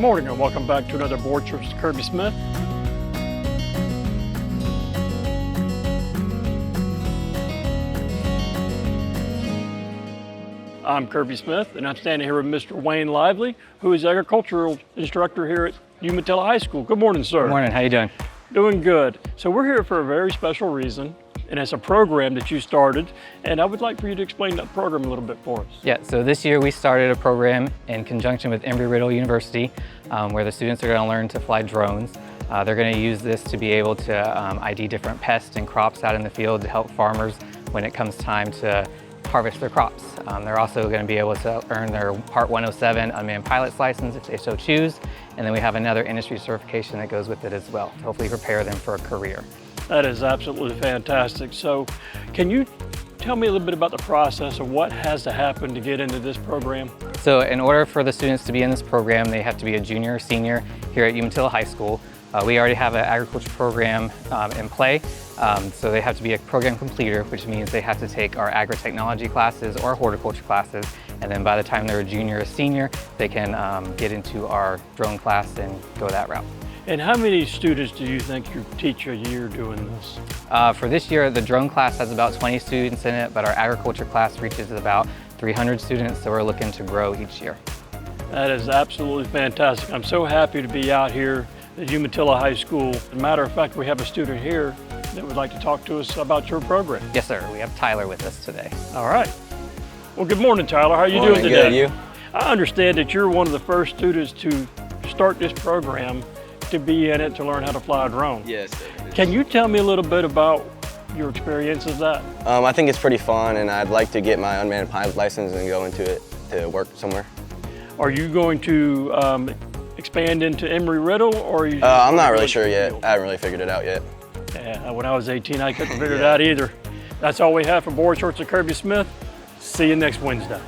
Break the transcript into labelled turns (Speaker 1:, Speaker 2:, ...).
Speaker 1: morning and welcome back to another board trip with Kirby Smith. I'm Kirby Smith and I'm standing here with Mr. Wayne Lively, who is agricultural instructor here at Umatilla High School. Good morning, sir.
Speaker 2: Good morning, how you doing?
Speaker 1: Doing good. So we're here for a very special reason, and it's a program that you started, and I would like for you to explain that program a little bit for us.
Speaker 2: Yeah, so this year we started a program in conjunction with Embry-Riddle University where the students are going to learn to fly drones. They're going to use this to be able to ID different pests and crops out in the field to help farmers when it comes time to harvest their crops. They're also going to be able to earn their Part 107 unmanned pilot's license if they so choose, and then we have another industry certification that goes with it as well to hopefully prepare them for a career.
Speaker 1: That is absolutely fantastic. So can you tell me a little bit about the process of what has to happen to get into this program?
Speaker 2: So in order for the students to be in this program, they have to be a junior or senior here at Umatilla High School. We already have an agriculture program in play, so they have to be a program completer, which means they have to take our agri-technology classes or horticulture classes, and then by the time they're a junior or senior, they can get into our drone class and go that route.
Speaker 1: And how many students do you think you teach a year doing this?
Speaker 2: For this year, the drone class has about 20 students in it, but our agriculture class reaches about 300 students, so we're looking to grow each year.
Speaker 1: That is absolutely fantastic. I'm so happy to be out here at Umatilla High School. As a matter of fact, we have a student here that would like to talk to us about your program.
Speaker 2: Yes, sir. We have Tyler with us today.
Speaker 1: All right. Well, good morning, Tyler. How are you doing today?
Speaker 3: Good, you?
Speaker 1: I understand that you're one of the first students to start this program, to be in it, to learn how to fly a drone.
Speaker 3: Yes.
Speaker 1: Can you tell me a little bit about your experience of that?
Speaker 3: I think it's pretty fun, and I'd like to get my unmanned pilot license and go into it to work somewhere.
Speaker 1: Are you going to expand into Embry-Riddle, or are you?
Speaker 3: I'm not really sure yet. I haven't really figured it out yet.
Speaker 1: Yeah, when I was 18, I couldn't figure it out either. That's all we have for Board Shorts with Kirby Smith. See you next Wednesday.